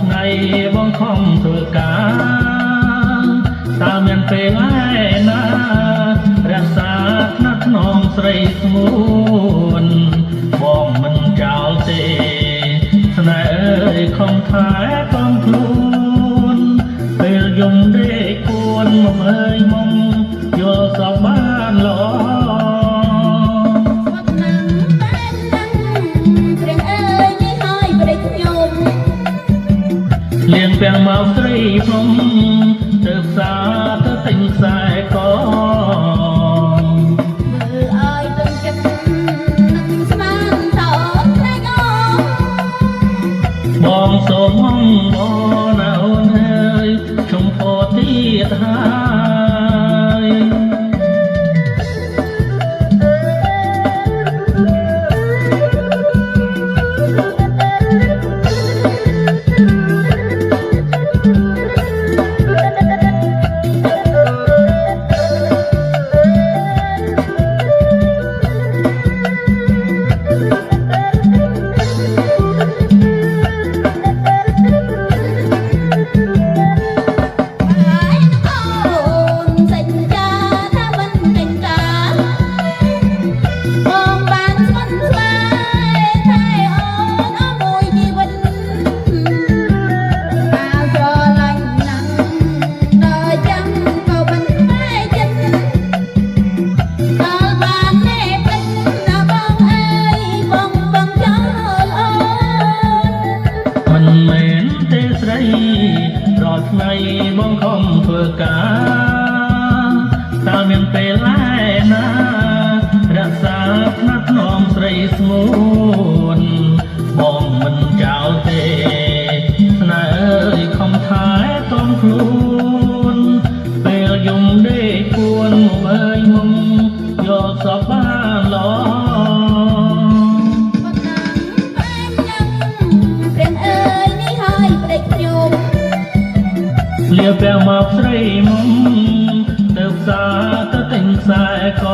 ថ្ងៃបងខំធ្វើការតើមានពេលឯណារក្សាថ្នាក់ថ្នមស្រីស្ងួនបងមិនចោលទេស្នេហ៍អើយខំថែបងខ្លួនពេលយំដេកគួនមកអើយមុំយល់សពបានល្អលៀងពាំងមកស្រីភ្នំទៅផ្សារទៅទិញខ្សែកមើលឲ្យទឹកចិត្តនឹងស្មានតោត្រេកអរបងសូមបងណាអូនអើយជុំពោទៀតហើយរាល់ថ្ងៃបងខំធ្វើការតើមានពេលឯណារក្សាថ្នាក់ថ្នមស្រីស្ងួនបងមិនចោលទេស្នេហ៍អើយខំថែទាំខ្លួនពេលយំដេកគួនមកអើយមុំយកសពបានល្អលៀបពាំងមកស្រីមុំទៅផ្សារទៅទិញខ្សែក